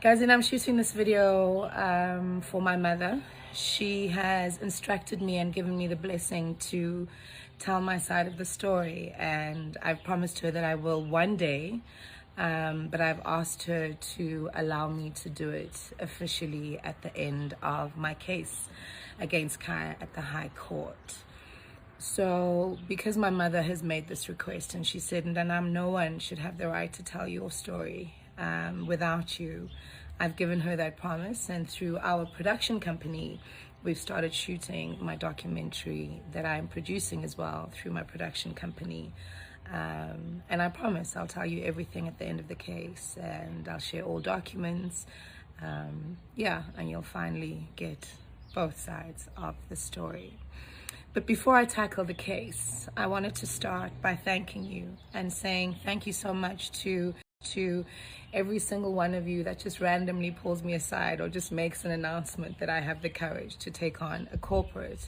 Guys, and I'm shooting this video for my mother. She has instructed me and given me the blessing to tell my side of the story, and I've promised her that I will one day, but I've asked her to allow me to do it officially at the end of my case against Khaya at the High Court. So because my mother has made this request and she said, Ndanam, no one should have the right to tell your story without you, I've given her that promise, and through our production company we've started shooting my documentary that I'm producing as well through my production company, and I promise I'll tell you everything at the end of the case, and I'll share all documents, and you'll finally get both sides of the story. But before I tackle the case, I wanted to start by thanking you and saying thank you so much to every single one of you that just randomly pulls me aside or just makes an announcement that I have the courage to take on a corporate.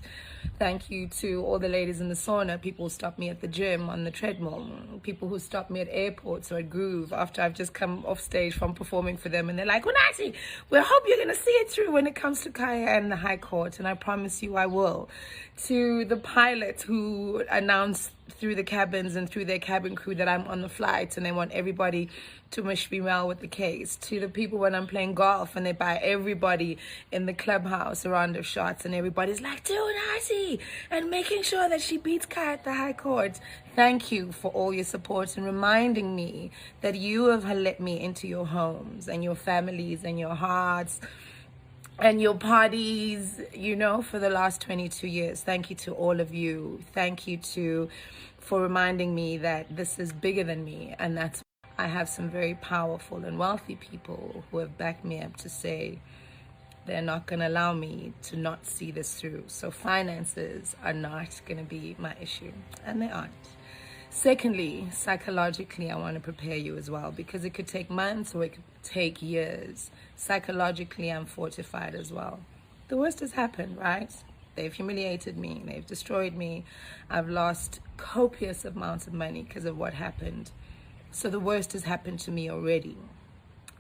Thank you to all the ladies in the sauna, people who stop me at the gym, on the treadmill, people who stop me at airports or at Groove after I've just come off stage from performing for them, and they're like, Unathi, we hope you're going to see it through when it comes to Khaya and the High Court, and I promise you I will. To the pilots who announced through the cabins and through their cabin crew that I'm on the flight and they want everybody to wish me well with the case. To the people when I'm playing golf and they buy everybody in the clubhouse a round of shots and everybody's like, do Unathi, and making sure that she beats Khaya at the High Court. Thank you for all your support and reminding me that you have let me into your homes and your families and your hearts and your parties, for the last 22 years. Thank you to all of you. Thank you for reminding me that this is bigger than me, and that's I have some very powerful and wealthy people who have backed me up to say they're not going to allow me to not see this through. So finances are not going to be my issue, and they aren't. Secondly, psychologically, I want to prepare you as well, because it could take months or it could take years. Psychologically, I'm fortified as well. The worst has happened, right? They've humiliated me. They've destroyed me. I've lost copious amounts of money because of what happened. So the worst has happened to me already.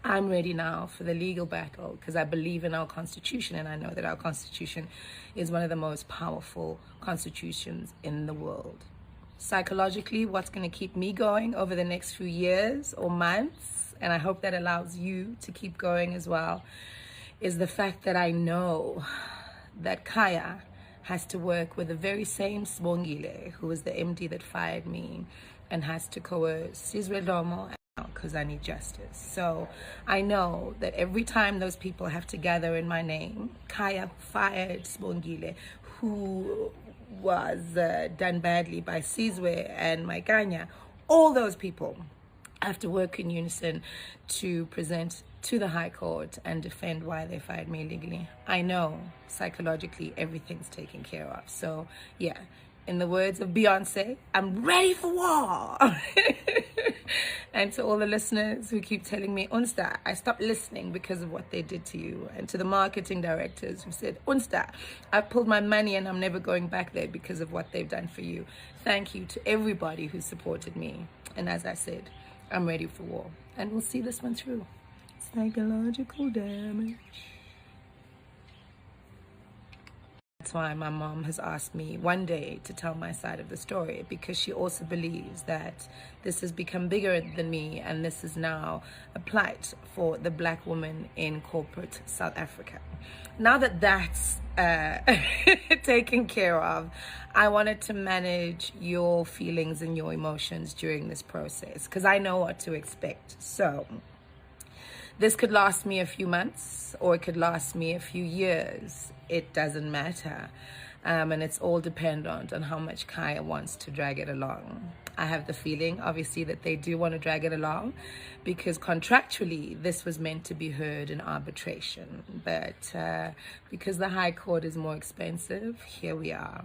I'm ready now for the legal battle because I believe in our Constitution, and I know that our Constitution is one of the most powerful constitutions in the world. Psychologically, what's going to keep me going over the next few years or months, and I hope that allows you to keep going as well, is the fact that I know that Khaya has to work with the very same Sibongile, who was the MD that fired me, and has to coerce Sizwe because I need justice. So I know that every time those people have to gather in my name, Khaya fired Sibongile, who was done badly by Sizwe and Maikanya, all those people have to work in unison to present to the High Court and defend why they fired me illegally. I know psychologically everything's taken care of. So yeah, in the words of Beyonce, I'm ready for war. And to all the listeners who keep telling me, Unsta, I stopped listening because of what they did to you. And to the marketing directors who said, Unsta, I pulled my money and I'm never going back there because of what they've done for you. Thank you to everybody who supported me. And as I said, I'm ready for war. And we'll see this one through. Psychological damage. That's why my mom has asked me one day to tell my side of the story, because she also believes that this has become bigger than me, and this is now a plight for the black woman in corporate South Africa. Now that that's taken care of, I wanted to manage your feelings and your emotions during this process, because I know what to expect. So this could last me a few months or it could last me a few years. It doesn't matter. And it's all dependent on how much Khaya wants to drag it along. I have the feeling, obviously, that they do want to drag it along because contractually this was meant to be heard in arbitration. But because the High Court is more expensive, here we are.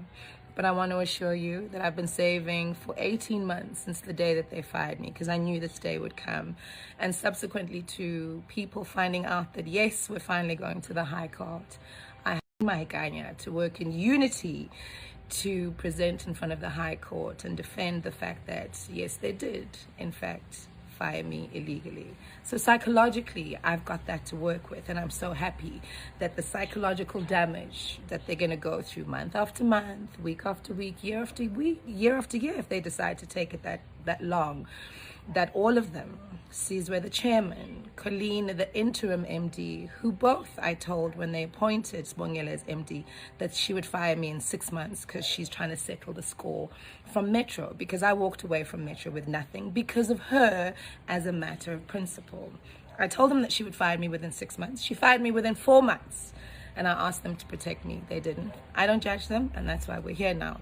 But I want to assure you that I've been saving for 18 months since the day that they fired me, because I knew this day would come. And subsequently to people finding out that, yes, we're finally going to the High Court, I had my Kanya to work in unity to present in front of the High Court and defend the fact that, yes, they did, in fact, fire me illegally. So psychologically, I've got that to work with, and I'm so happy that the psychological damage that they're going to go through month after month, week after week, year after week, year after year, if they decide to take it that long, that all of them, Sizwe the chairman, Colleen the interim MD, who both I told when they appointed Sibongile as MD that she would fire me in 6 months because she's trying to settle the score from Metro, because I walked away from Metro with nothing because of her as a matter of principle. I told them that she would fire me within 6 months. She fired me within 4 months, and I asked them to protect me. They didn't. I don't judge them, and that's why we're here now.